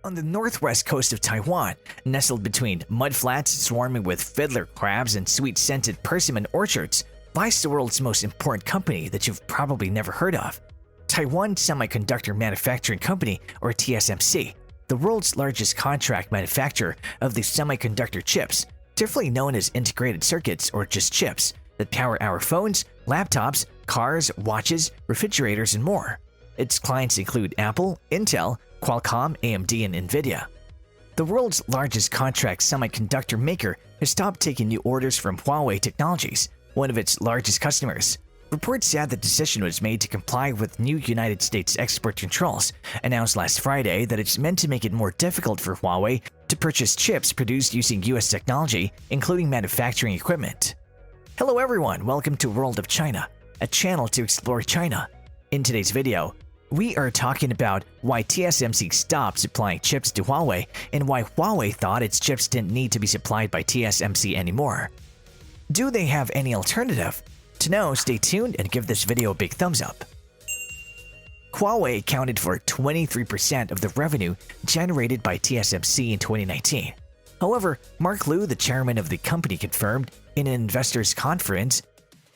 On the northwest coast of Taiwan, nestled between mudflats swarming with fiddler crabs and sweet-scented persimmon orchards, lies the world's most important company that you've probably never heard of. Taiwan Semiconductor Manufacturing Company, or TSMC, the world's largest contract manufacturer of the semiconductor chips, differently known as integrated circuits or just chips, that power our phones, laptops, cars, watches, refrigerators, and more. Its clients include Apple, Intel, Qualcomm, AMD, and Nvidia. The world's largest contract semiconductor maker has stopped taking new orders from Huawei Technologies, one of its largest customers. Reports said the decision was made to comply with new United States export controls, announced last Friday that it's meant to make it more difficult for Huawei to purchase chips produced using US technology, including manufacturing equipment. Hello everyone, welcome to World of China, a channel to explore China. In today's video, we are talking about why TSMC stopped supplying chips to Huawei and why Huawei thought its chips didn't need to be supplied by TSMC anymore. Do they have any alternative? To know, stay tuned and give this video a big thumbs up. Huawei accounted for 23% of the revenue generated by TSMC in 2019. However, Mark Liu, the chairman of the company, confirmed in an investors' conference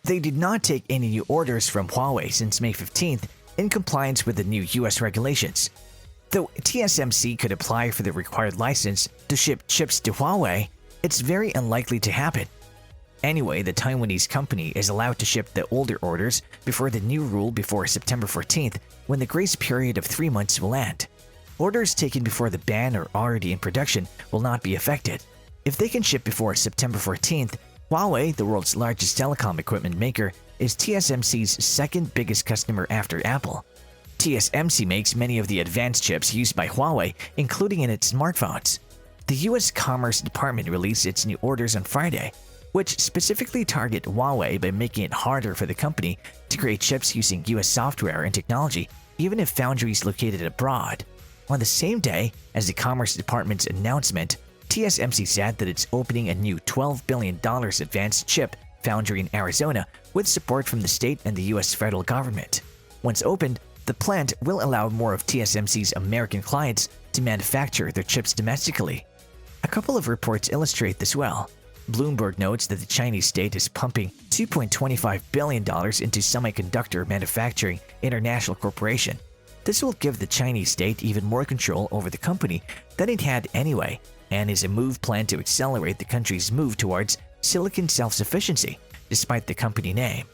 they did not take any new orders from Huawei since May 15th in compliance with the new US regulations. Though TSMC could apply for the required license to ship chips to Huawei, it's very unlikely to happen. Anyway, the Taiwanese company is allowed to ship the older orders before the new rule before September 14th, when the grace period of 3 months will end. Orders taken before the ban or already in production will not be affected. If they can ship before September 14th, Huawei, the world's largest telecom equipment maker, is TSMC's second biggest customer after Apple. TSMC makes many of the advanced chips used by Huawei, including in its smartphones. The US Commerce Department released its new orders on Friday, which specifically target Huawei by making it harder for the company to create chips using US software and technology, even if foundries located abroad. On the same day as the Commerce Department's announcement, TSMC said that it's opening a new $12 billion advanced chip foundry in Arizona with support from the state and the US federal government. Once opened, the plant will allow more of TSMC's American clients to manufacture their chips domestically. A couple of reports illustrate this well. Bloomberg notes that the Chinese state is pumping $2.25 billion into Semiconductor Manufacturing International Corporation. This will give the Chinese state even more control over the company than it had anyway, and is a move planned to accelerate the country's move towards silicon self-sufficiency, despite the company name.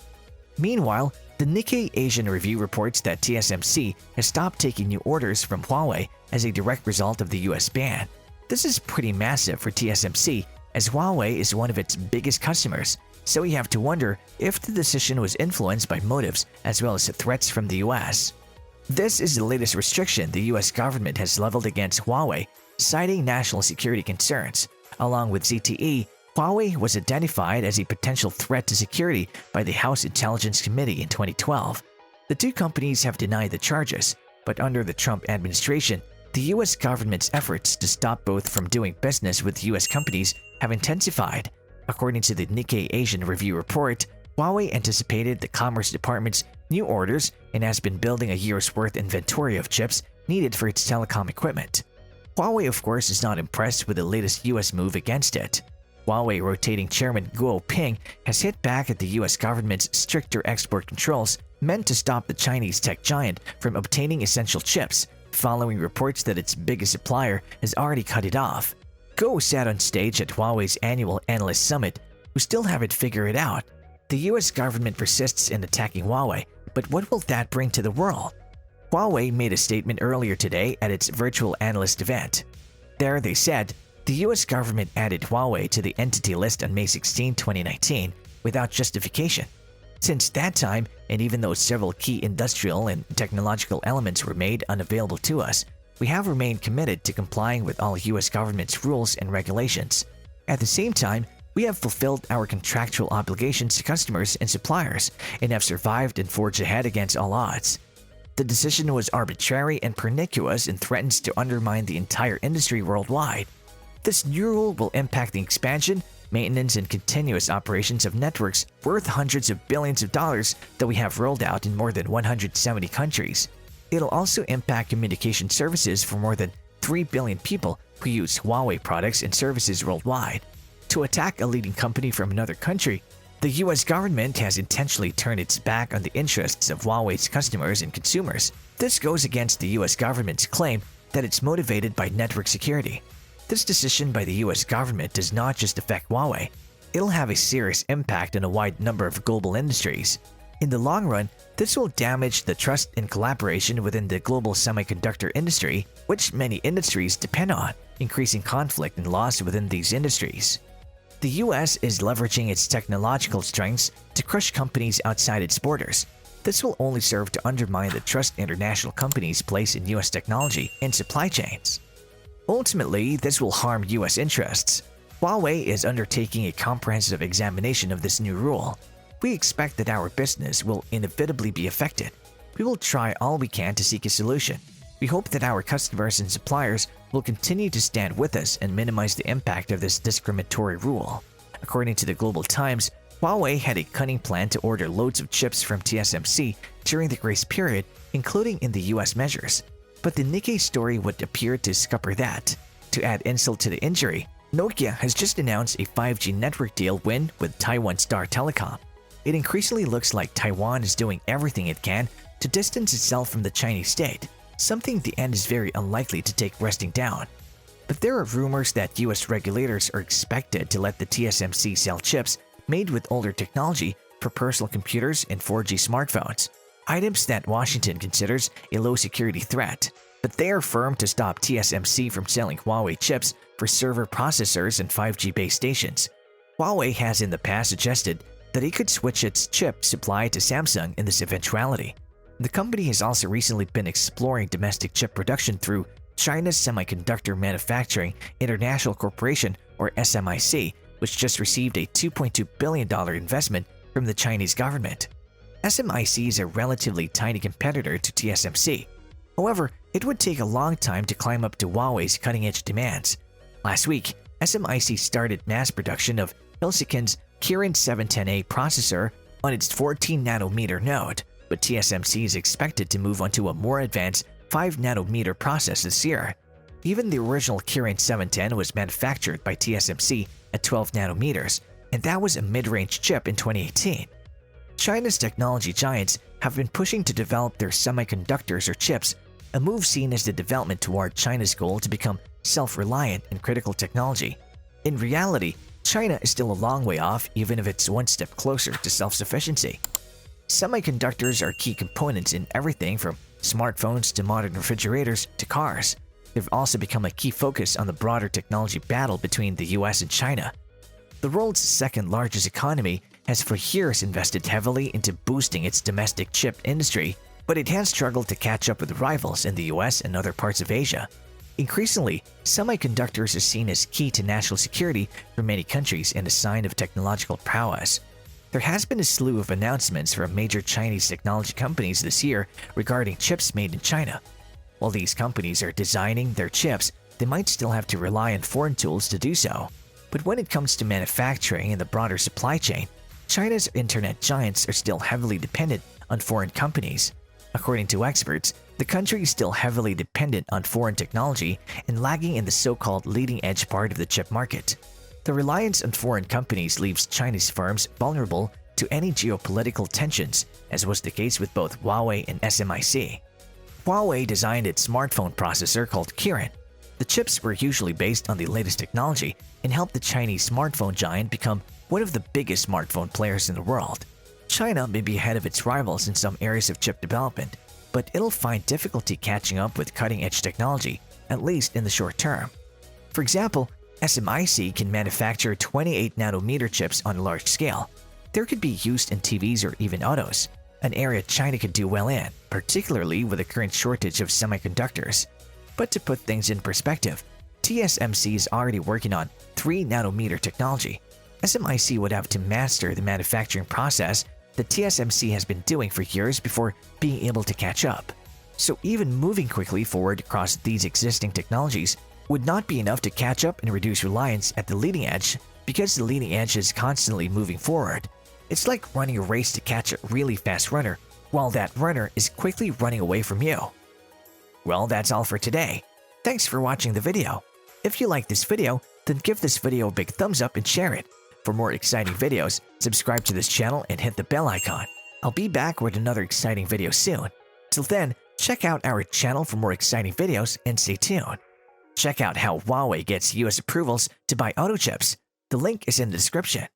Meanwhile, the Nikkei Asian Review reports that TSMC has stopped taking new orders from Huawei as a direct result of the US ban. This is pretty massive for TSMC, as Huawei is one of its biggest customers, so we have to wonder if the decision was influenced by motives as well as threats from the US. This is the latest restriction the US government has leveled against Huawei, citing national security concerns. Along with ZTE, Huawei was identified as a potential threat to security by the House Intelligence Committee in 2012. The two companies have denied the charges, but under the Trump administration, the US government's efforts to stop both from doing business with US companies have intensified. According to the Nikkei Asian Review report, Huawei anticipated the Commerce Department's new orders and has been building a year's worth inventory of chips needed for its telecom equipment. Huawei, of course, is not impressed with the latest US move against it. Huawei rotating chairman Guo Ping has hit back at the US government's stricter export controls meant to stop the Chinese tech giant from obtaining essential chips, following reports that its biggest supplier has already cut it off. Guo sat on stage at Huawei's annual analyst summit, who still haven't figured it out. The US government persists in attacking Huawei, but what will that bring to the world? Huawei made a statement earlier today at its virtual analyst event. There they said, the US government added Huawei to the entity list on May 16, 2019, without justification. Since that time, and even though several key industrial and technological elements were made unavailable to us, we have remained committed to complying with all US government's rules and regulations. At the same time, we have fulfilled our contractual obligations to customers and suppliers and have survived and forged ahead against all odds. The decision was arbitrary and pernicious and threatens to undermine the entire industry worldwide. This new rule will impact the expansion, maintenance, and continuous operations of networks worth hundreds of billions of dollars that we have rolled out in more than 170 countries. It'll also impact communication services for more than 3 billion people who use Huawei products and services worldwide. To attack a leading company from another country, the US government has intentionally turned its back on the interests of Huawei's customers and consumers. This goes against the US government's claim that it's motivated by network security. This decision by the US government does not just affect Huawei, it'll have a serious impact on a wide number of global industries. In the long run, this will damage the trust and collaboration within the global semiconductor industry, which many industries depend on, increasing conflict and loss within these industries. The US is leveraging its technological strengths to crush companies outside its borders. This will only serve to undermine the trust international companies place in US technology and supply chains. Ultimately, this will harm US interests. Huawei is undertaking a comprehensive examination of this new rule. We expect that our business will inevitably be affected. We will try all we can to seek a solution. We hope that our customers and suppliers will continue to stand with us and minimize the impact of this discriminatory rule. According to the Global Times, Huawei had a cunning plan to order loads of chips from TSMC during the grace period, including in the US measures. But the Nikkei story would appear to scupper that. To add insult to the injury, Nokia has just announced a 5G network deal win with Taiwan Star Telecom. It increasingly looks like Taiwan is doing everything it can to distance itself from the Chinese state, something the end is very unlikely to take resting down. But there are rumors that US regulators are expected to let the TSMC sell chips made with older technology for personal computers and 4G smartphones, items that Washington considers a low-security threat. But they are firm to stop TSMC from selling Huawei chips for server processors and 5G base stations. Huawei has in the past suggested that it could switch its chip supply to Samsung in this eventuality. The company has also recently been exploring domestic chip production through China's Semiconductor Manufacturing International Corporation, or SMIC, which just received a $2.2 billion investment from the Chinese government. SMIC is a relatively tiny competitor to TSMC. However, it would take a long time to climb up to Huawei's cutting-edge demands. Last week, SMIC started mass production of Hilsiken's Kirin 710A processor on its 14nm node, but TSMC is expected to move onto a more advanced 5nm process this year. Even the original Kirin 710 was manufactured by TSMC at 12nm, and that was a mid-range chip in 2018. China's technology giants have been pushing to develop their semiconductors or chips, a move seen as the development toward China's goal to become self-reliant in critical technology. In reality, China is still a long way off, even if it's one step closer to self-sufficiency. Semiconductors are key components in everything from smartphones to modern refrigerators to cars. They've also become a key focus on the broader technology battle between the US and China. The world's second largest economy has for years invested heavily into boosting its domestic chip industry, but it has struggled to catch up with rivals in the US and other parts of Asia. Increasingly, semiconductors are seen as key to national security for many countries and a sign of technological prowess. There has been a slew of announcements from major Chinese technology companies this year regarding chips made in China. While these companies are designing their chips, they might still have to rely on foreign tools to do so. But when it comes to manufacturing and the broader supply chain, China's internet giants are still heavily dependent on foreign companies. According to experts, the country is still heavily dependent on foreign technology and lagging in the so-called leading-edge part of the chip market. The reliance on foreign companies leaves Chinese firms vulnerable to any geopolitical tensions, as was the case with both Huawei and SMIC. Huawei designed its smartphone processor called Kirin. The chips were usually based on the latest technology and helped the Chinese smartphone giant become one of the biggest smartphone players in the world. China may be ahead of its rivals in some areas of chip development, but it'll find difficulty catching up with cutting-edge technology, at least in the short term. For example, SMIC can manufacture 28nm chips on a large scale. They could be used in TVs or even autos, an area China could do well in, particularly with the current shortage of semiconductors. But to put things in perspective, TSMC is already working on 3nm technology. SMIC would have to master the manufacturing process that TSMC has been doing for years before being able to catch up. So even moving quickly forward across these existing technologies would not be enough to catch up and reduce reliance at the leading edge because the leading edge is constantly moving forward. It's like running a race to catch a really fast runner while that runner is quickly running away from you. Well, that's all for today. Thanks for watching the video. If you like this video, then give this video a big thumbs up and share it. For more exciting videos, subscribe to this channel and hit the bell icon. I'll be back with another exciting video soon. Till then, check out our channel for more exciting videos and stay tuned. Check out how Huawei gets US approvals to buy auto chips. The link is in the description.